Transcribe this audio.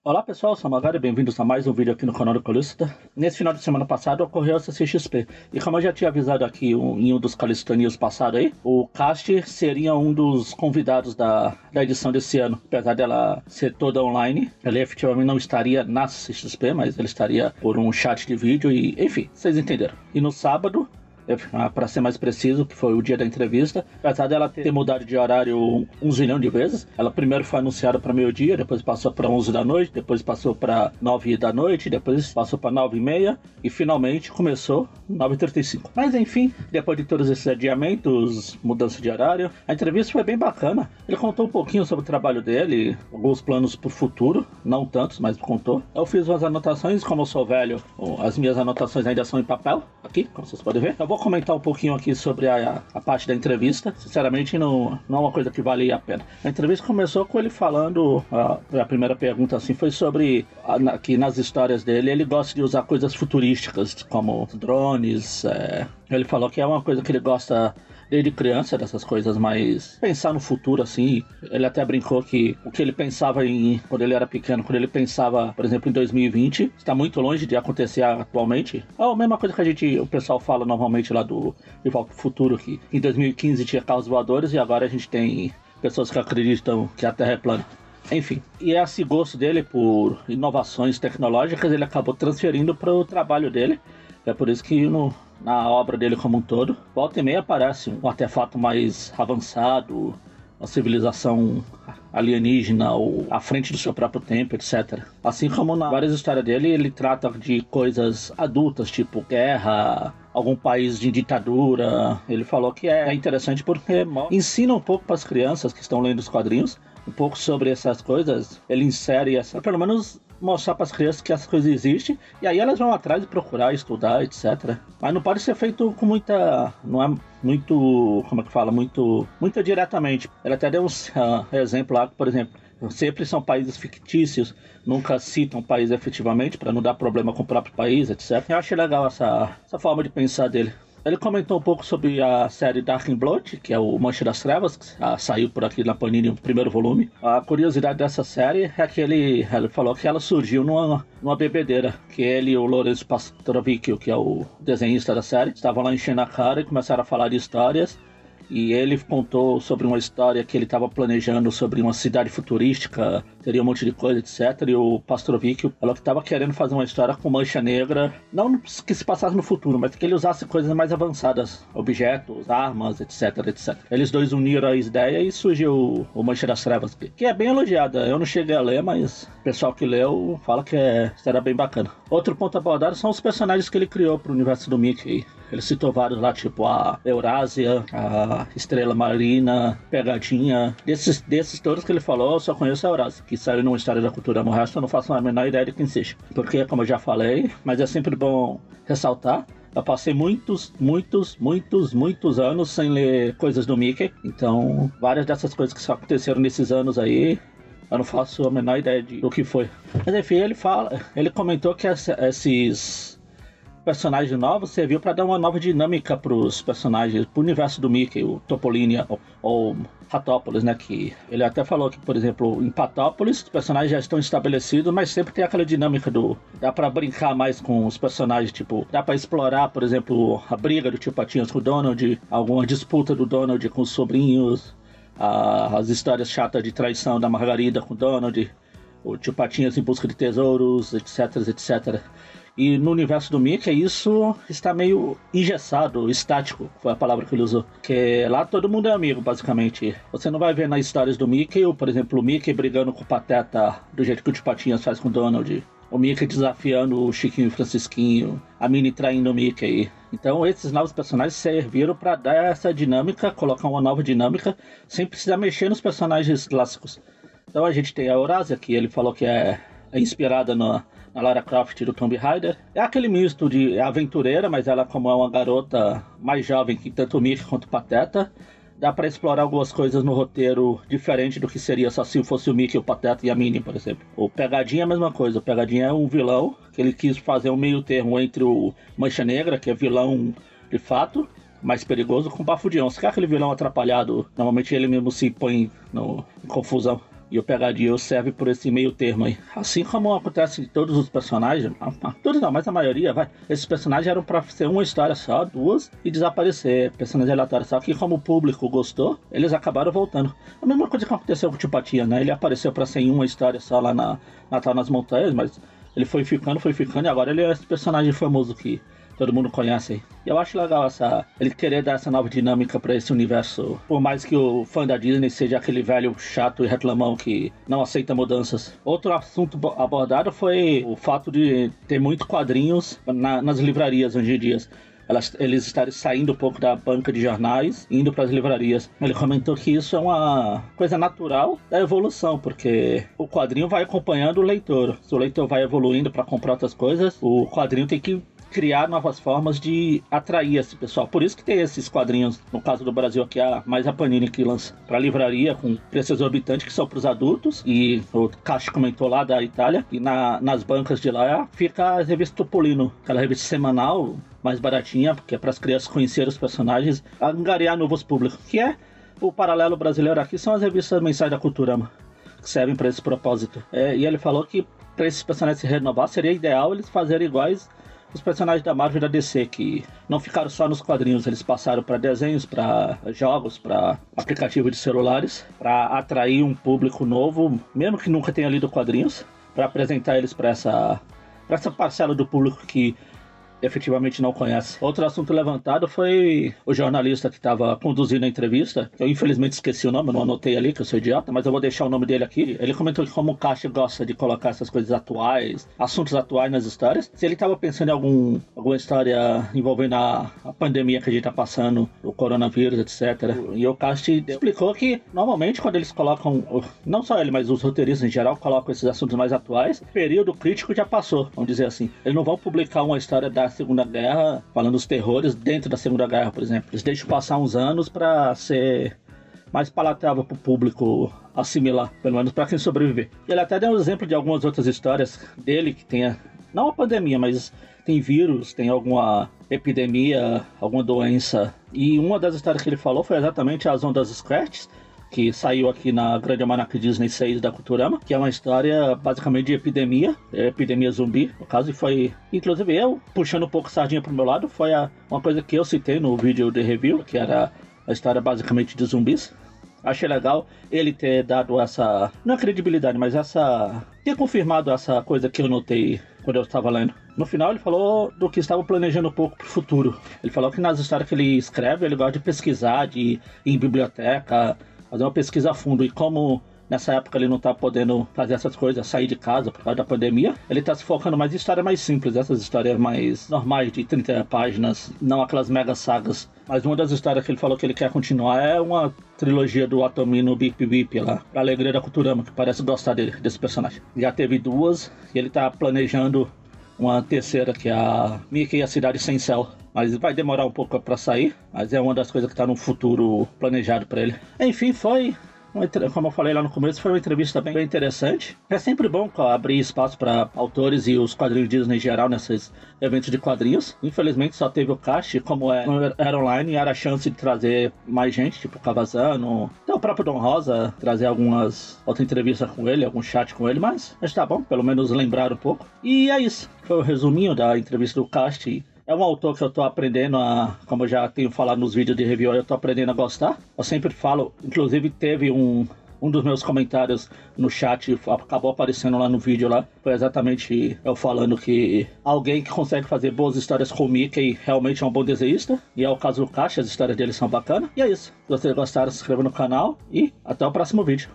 Olá pessoal, sou o Magari, bem-vindos a mais um vídeo aqui no canal do Calista. Nesse final de semana passado ocorreu a CCXP, e como eu já tinha avisado aqui em um dos Calista News passado aí, o Cast seria um dos convidados da edição desse ano. Apesar dela ser toda online, ele efetivamente não estaria na CCXP, mas ele estaria por um chat de vídeo e, enfim, vocês entenderam. E no sábado, para ser mais preciso, que foi o dia da entrevista, apesar dela ter mudado de horário 1 zilhão de vezes, ela primeiro foi anunciada para meio-dia, depois passou para 11 da noite, depois passou para 9 da noite, depois passou para 9h30 e finalmente começou 9h35. Mas enfim, depois de todos esses adiamentos, mudança de horário, a entrevista foi bem bacana. Ele contou um pouquinho sobre o trabalho dele, alguns planos para o futuro, não tantos, mas contou. Eu fiz umas anotações, como eu sou velho, as minhas anotações ainda são em papel, aqui, como vocês podem ver. Eu vou comentar um pouquinho aqui sobre a parte da entrevista. Sinceramente, não é uma coisa que vale a pena. A entrevista começou com ele falando, a primeira pergunta assim foi sobre que nas histórias dele ele gosta de usar coisas futurísticas, como drones. Ele falou que é uma coisa que ele gosta desde criança, dessas coisas, mas pensar no futuro, assim. Ele até brincou que o que ele pensava quando ele era pequeno, quando ele pensava, por exemplo, em 2020, está muito longe de acontecer atualmente. É a mesma coisa que o pessoal fala normalmente lá do De Volta ao Futuro, que em 2015 tinha carros voadores e agora a gente tem pessoas que acreditam que a Terra é plana. Enfim, e esse gosto dele por inovações tecnológicas ele acabou transferindo para o trabalho dele. É por isso que na obra dele como um todo, volta e meia aparece um artefato mais avançado, uma civilização alienígena ou à frente do seu próprio tempo, etc. Assim como nas várias histórias dele, ele trata de coisas adultas, tipo guerra, algum país de ditadura. Ele falou que é interessante porque ensina um pouco para as crianças que estão lendo os quadrinhos, um pouco sobre essas coisas. Ele insere pelo menos mostrar para as crianças que essas coisas existem, e aí elas vão atrás de procurar, estudar, etc. Mas não pode ser feito com muita... não é muito... como é que fala? Muito diretamente. Ele até deu um exemplo lá, por exemplo, sempre são países fictícios, nunca citam o país efetivamente, para não dar problema com o próprio país, etc. Eu achei legal essa forma de pensar dele. Ele comentou um pouco sobre a série Dark in Blood, que é o Mancha das Trevas, que saiu por aqui na Panini no primeiro volume. A curiosidade dessa série é que ele falou que ela surgiu numa bebedeira, que ele e o Lourenço Pastrovic, que é o desenhista da série, estavam lá enchendo a cara e começaram a falar de histórias. E ele contou sobre uma história que ele estava planejando sobre uma cidade futurística, teria um monte de coisa, etc. E o Pastrovic falou que estava querendo fazer uma história com Mancha Negra, não que se passasse no futuro, mas que ele usasse coisas mais avançadas, objetos, armas, etc, etc. Eles dois uniram a ideia e surgiu o Mancha das Trevas, que é bem elogiada. Eu não cheguei a ler, mas o pessoal que leu fala que será bem bacana. Outro ponto abordado são os personagens que ele criou para o universo do Mickey. Ele citou vários lá, tipo a Eurásia, a Estrela Marina, Pegadinha. Desses todos que ele falou, eu só conheço a Eurásia, que saiu numa História da Cultura. O resto eu não faço a menor ideia de quem seja. Porque, como eu já falei, mas é sempre bom ressaltar, eu passei muitos anos sem ler coisas do Mickey. Então, várias dessas coisas que só aconteceram nesses anos aí, eu não faço a menor ideia do que foi. Mas enfim, ele comentou que esses personagens novos serviu para dar uma nova dinâmica para os personagens, para o universo do Mickey, o Topolinia ou Ratópolis, né? Que ele até falou que, por exemplo, em Patópolis os personagens já estão estabelecidos, mas sempre tem aquela dinâmica dá para brincar mais com os personagens, tipo, dá para explorar, por exemplo, a briga do Tio Patinhas com o Donald, alguma disputa do Donald com os sobrinhos, as histórias chatas de traição da Margarida com o Donald, o Tio Patinhas em busca de tesouros, etc, etc. E no universo do Mickey isso está meio engessado, estático, foi a palavra que ele usou. Que lá todo mundo é amigo, basicamente. Você não vai ver nas histórias do Mickey, ou, por exemplo, o Mickey brigando com o Pateta do jeito que o Tio Patinhas faz com o Donald. O Mickey desafiando o Chiquinho e o Francisquinho, a Minnie traindo o Mickey. Então esses novos personagens serviram para dar essa dinâmica, colocar uma nova dinâmica, sem precisar mexer nos personagens clássicos. Então a gente tem a Eurásia, que ele falou que é inspirada na Lara Croft do Tomb Raider. É aquele misto de aventureira, mas ela como é uma garota mais jovem que tanto o Mickey quanto o Pateta, dá pra explorar algumas coisas no roteiro diferente do que seria só se fosse o Mickey, o Pateta e a Minnie, por exemplo. O Pegadinha é a mesma coisa. O Pegadinha é um vilão que ele quis fazer um meio termo entre o Mancha Negra, que é vilão de fato, mais perigoso, com o Bafo de Onça, que é aquele vilão atrapalhado. Normalmente ele mesmo se põe em confusão. E o Pegadinho serve por esse meio termo aí. Assim como acontece em todos os personagens, todos não, mas a maioria, esses personagens eram pra ser uma história só, duas, e desaparecer. Personagens aleatórios. Só que como o público gostou, eles acabaram voltando. A mesma coisa que aconteceu com o Tio Patinha, né? Ele apareceu pra ser em uma história só lá na Natal nas Montanhas, mas ele foi ficando, e agora ele é esse personagem famoso que todo mundo conhece aí. E eu acho legal ele querer dar essa nova dinâmica pra esse universo. Por mais que o fã da Disney seja aquele velho chato e reclamão que não aceita mudanças. Outro assunto abordado foi o fato de ter muitos quadrinhos nas livrarias hoje em dia. Eles estarem saindo um pouco da banca de jornais e indo para as livrarias. Ele comentou que isso é uma coisa natural da evolução, porque o quadrinho vai acompanhando o leitor. Se o leitor vai evoluindo para comprar outras coisas, o quadrinho tem que criar novas formas de atrair esse pessoal. Por isso que tem esses quadrinhos, no caso do Brasil aqui, mais a Panini que lança para livraria com preço exorbitante, que são para os adultos, e o Caixa comentou lá da Itália, e nas bancas de lá fica a revista Topolino, aquela revista semanal, mais baratinha, porque é para as crianças conhecerem os personagens, angariar novos públicos, que é o paralelo brasileiro aqui, são as revistas mensais da Culturama, que servem para esse propósito. E ele falou que para esses personagens se renovar, seria ideal eles fazerem iguais os personagens da Marvel e da DC, que não ficaram só nos quadrinhos, eles passaram para desenhos, para jogos, para aplicativos de celulares, para atrair um público novo, mesmo que nunca tenha lido quadrinhos, para apresentar eles para essa parcela do público que efetivamente não conhece. Outro assunto levantado foi o jornalista que estava conduzindo a entrevista. Eu infelizmente esqueci o nome, não anotei ali, que eu sou idiota, mas eu vou deixar o nome dele aqui. Ele comentou que como o Caixa gosta de colocar essas coisas atuais, assuntos atuais nas histórias, se ele estava pensando em alguma história envolvendo a pandemia que a gente está passando, o coronavírus, etc. E o Caixa explicou que normalmente quando eles colocam, não só ele, mas os roteiristas em geral, colocam esses assuntos mais atuais, o período crítico já passou, vamos dizer assim. Eles não vão publicar uma história da Segunda Guerra, falando dos terrores dentro da Segunda Guerra, por exemplo. Eles deixam passar uns anos para ser mais palatável para o público assimilar, pelo menos para quem sobreviver. Ele até deu um exemplo de algumas outras histórias dele que tenha, não a pandemia, mas tem vírus, tem alguma epidemia, alguma doença. E uma das histórias que ele falou foi exatamente as Ondas Scratch, que saiu aqui na Grande Almanac Disney 6 da Culturama, que é uma história basicamente de epidemia zumbi, no caso, e foi, inclusive eu, puxando um pouco sardinha pro meu lado, foi uma coisa que eu citei no vídeo de review, que era a história basicamente de zumbis. Achei legal ele ter dado essa, não é credibilidade, mas ter confirmado essa coisa que eu notei quando eu estava lendo. No final ele falou do que estava planejando um pouco pro futuro. Ele falou que nas histórias que ele escreve, ele gosta de pesquisar, de ir em biblioteca, fazer uma pesquisa a fundo, e como nessa época ele não tá podendo fazer essas coisas, sair de casa por causa da pandemia, ele tá se focando mais em histórias mais simples, essas histórias mais normais de 30 páginas, não aquelas mega sagas. Mas uma das histórias que ele falou que ele quer continuar é uma trilogia do Atomino Bip Bip lá, pra alegria da Culturama, que parece gostar desse personagem. Já teve duas, e ele tá planejando uma terceira, que é a Mickey e a Cidade Sem Céu. Mas vai demorar um pouco pra sair, mas é uma das coisas que tá no futuro planejado pra ele. Enfim, como eu falei lá no começo, foi uma entrevista bem interessante. É sempre bom abrir espaço para autores e os quadrinhos Disney em geral nesses eventos de quadrinhos. Infelizmente só teve o cast, como era online, era a chance de trazer mais gente, tipo o Cavazano, até o próprio Dom Rosa, trazer algumas outras entrevistas com ele, algum chat com ele, mas tá bom, pelo menos lembrar um pouco. E é isso, foi o resuminho da entrevista do cast. É um autor que eu tô aprendendo como eu já tenho falado nos vídeos de review, eu tô aprendendo a gostar. Eu sempre falo, inclusive teve um dos meus comentários no chat, acabou aparecendo lá no vídeo lá, foi exatamente eu falando que alguém que consegue fazer boas histórias com o Mickey realmente é um bom desenhista, e é o caso do Caixa, as histórias dele são bacanas. E é isso, se vocês gostaram, se inscreva no canal e até o próximo vídeo.